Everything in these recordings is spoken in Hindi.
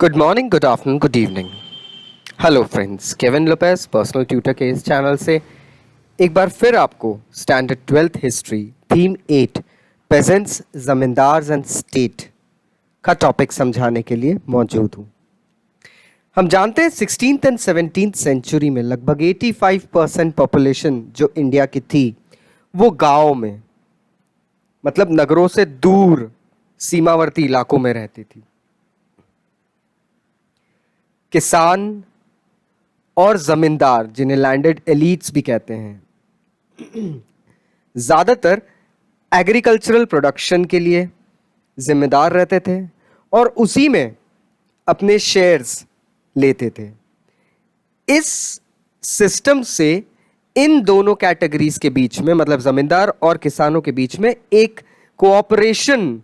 Good morning, good afternoon, good evening. Hello friends, Kevin Lopes personal tutor के इस चैनल से एक बार फिर आपको standard 12th history theme 8 peasants, zamindars and state का टॉपिक समझाने के लिए मौजूद हूँ। हम जानते हैं 16th एंड 17th सेंचुरी में लगभग 85% पॉपुलेशन जो इंडिया की थी वो गाँव में, मतलब नगरों से दूर सीमावर्ती इलाकों में रहती थी। किसान और जमींदार, जिन्हें लैंडेड एलीट्स भी कहते हैं, ज्यादातर एग्रीकल्चरल प्रोडक्शन के लिए जिम्मेदार रहते थे और उसी में अपने शेयर्स लेते थे। इस सिस्टम से इन दोनों कैटेगरीज के बीच में, मतलब जमींदार और किसानों के बीच में एक कोऑपरेशन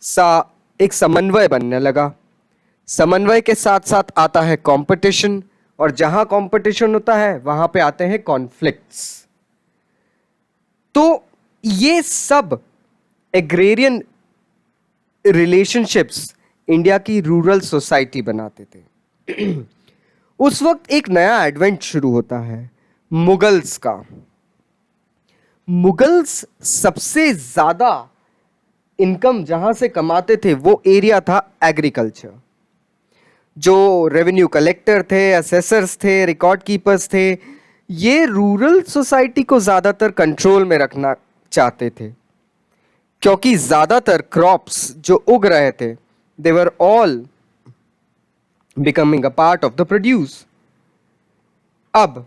सा, एक समन्वय बनने लगा। समन्वय के साथ साथ आता है कंपटीशन, और जहां कंपटीशन होता है वहां पे आते हैं कॉन्फ्लिक्ट्स। तो ये सब एग्रेरियन रिलेशनशिप्स इंडिया की रूरल सोसाइटी बनाते थे। उस वक्त एक नया एडवेंट शुरू होता है, मुगल्स का। मुगल्स सबसे ज्यादा इनकम जहां से कमाते थे वो एरिया था एग्रीकल्चर। जो रेवेन्यू कलेक्टर थे, असेसर्स थे, रिकॉर्ड कीपर्स थे, ये रूरल सोसाइटी को ज़्यादातर कंट्रोल में रखना चाहते थे, क्योंकि ज़्यादातर क्रॉप्स जो उग रहे थे they were all becoming a part of the produce. अब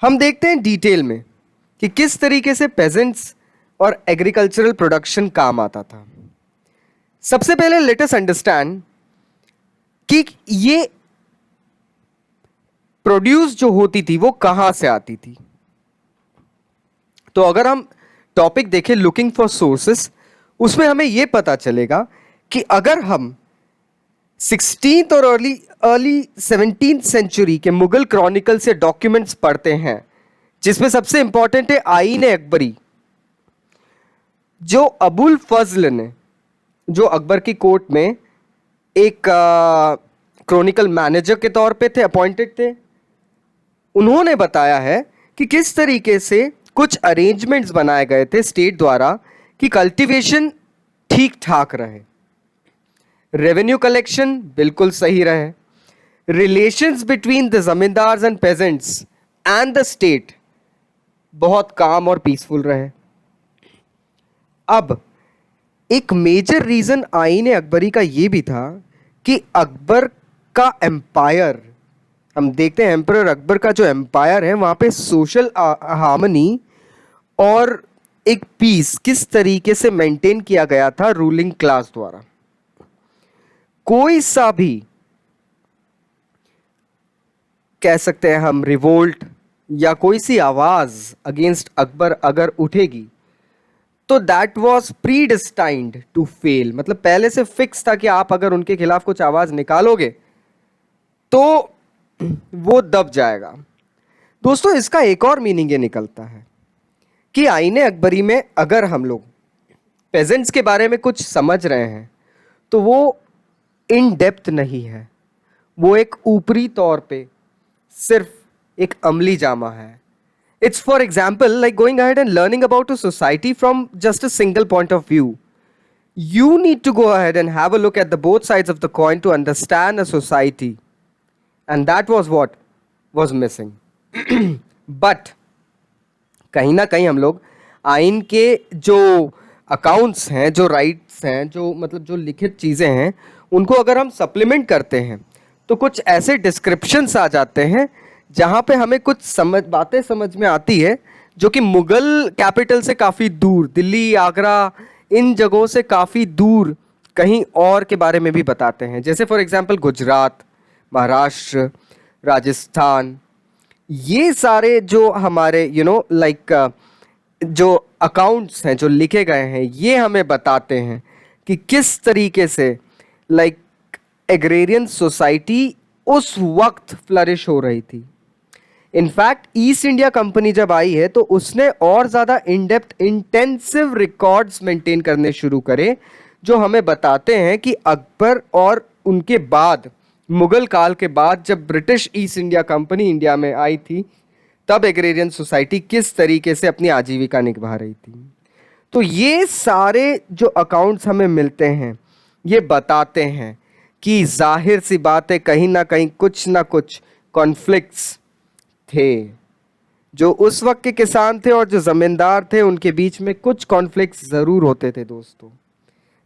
हम देखते हैं डिटेल में कि किस तरीके से पेजेंट्स और एग्रीकल्चरल प्रोडक्शन काम आता था। सबसे पहले लेट अस अंडरस्टैंड कि ये प्रोड्यूस जो होती थी वो कहां से आती थी। तो अगर हम टॉपिक देखें लुकिंग फॉर सोर्सेस, उसमें हमें यह पता चलेगा कि अगर हम 16th और अर्ली 17th सेंचुरी के मुगल क्रॉनिकल से डॉक्यूमेंट्स पढ़ते हैं, जिसमें सबसे इंपॉर्टेंट है आईन अकबरी, जो अबुल फजल ने, जो अकबर की कोर्ट में एक क्रॉनिकल मैनेजर के तौर पे थे, अपॉइंटेड थे, उन्होंने बताया है कि किस तरीके से कुछ अरेंजमेंट्स बनाए गए थे स्टेट द्वारा कि कल्टीवेशन ठीक ठाक रहे, रेवेन्यू कलेक्शन बिल्कुल सही रहे, relations between the zamindars and pageants and the state बहुत काम और पीसफुल रहे। अब एक मेजर रीजन आईन अकबरी का यह भी था कि अकबर का एम्पायर, हम देखते हैं एम्परर अकबर का जो एम्पायर है वहां पे सोशल हार्मनी और एक पीस किस तरीके से मेंटेन किया गया था रूलिंग क्लास द्वारा। कोई सा भी कह सकते हैं हम रिवोल्ट या कोई सी आवाज अगेंस्ट अकबर अगर उठेगी तो that was predestined to fail, मतलब पहले से फिक्स था कि आप अगर उनके खिलाफ कुछ आवाज निकालोगे तो वो दब जाएगा। दोस्तों, इसका एक और मीनिंग ये निकलता है कि आईने अकबरी में अगर हम लोग पेजेंट्स के बारे में कुछ समझ रहे हैं तो वो इन डेप्थ नहीं है, वो एक ऊपरी तौर पे सिर्फ एक अमली जामा है। It's for example like going ahead and learning about a society from just a single point of view. You need to go ahead and have a look at the both sides of the coin to understand a society. And that was what was missing. But कहीं ना कहीं हम लोग आइन के जो अकाउंट्स हैं, जो राइट्स हैं, जो मतलब जो लिखित चीज़ें हैं, उनको अगर हम सप्लीमेंट करते हैं तो कुछ ऐसे डिस्क्रिप्शंस आ जाते हैं जहाँ पे हमें कुछ बातें समझ में आती है जो कि मुगल कैपिटल से काफ़ी दूर, दिल्ली, आगरा, इन जगहों से काफ़ी दूर कहीं और के बारे में भी बताते हैं। जैसे फॉर एग्जांपल गुजरात, महाराष्ट्र, राजस्थान, ये सारे जो हमारे जो अकाउंट्स हैं जो लिखे गए हैं, ये हमें बताते हैं कि किस तरीके से एग्रेरियन सोसाइटी उस वक्त फ्लरिश हो रही थी। इनफैक्ट ईस्ट इंडिया कंपनी जब आई है तो उसने और ज़्यादा in depth intensive records maintain करने शुरू करे, जो हमें बताते हैं कि अकबर और उनके बाद, मुगल काल के बाद, जब British east India company India में आई थी, तब एग्रेरियन सोसाइटी किस तरीके से अपनी आजीविका निभा रही थी। तो ये सारे जो अकाउंट्स हमें मिलते हैं ये बताते हैं कि जाहिर सी बात है कहीं ना कुछ कॉन्फ्लिक्ट्स थे। जो उस वक्त के किसान थे और जो जमींदार थे उनके बीच में कुछ कॉन्फ्लिक्ट्स जरूर होते थे दोस्तों।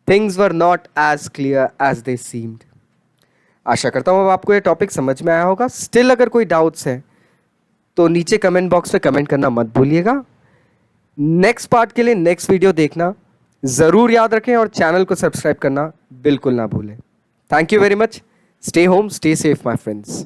Things were not as clear as they seemed. आशा करता हूँ अब आपको ये टॉपिक समझ में आया होगा। स्टिल अगर कोई डाउट्स है तो नीचे कमेंट बॉक्स में कमेंट करना मत भूलिएगा। नेक्स्ट पार्ट के लिए नेक्स्ट वीडियो देखना ज़रूर याद रखें और चैनल को सब्सक्राइब करना बिल्कुल ना भूलें। Thank you very much. Stay home, stay safe my friends.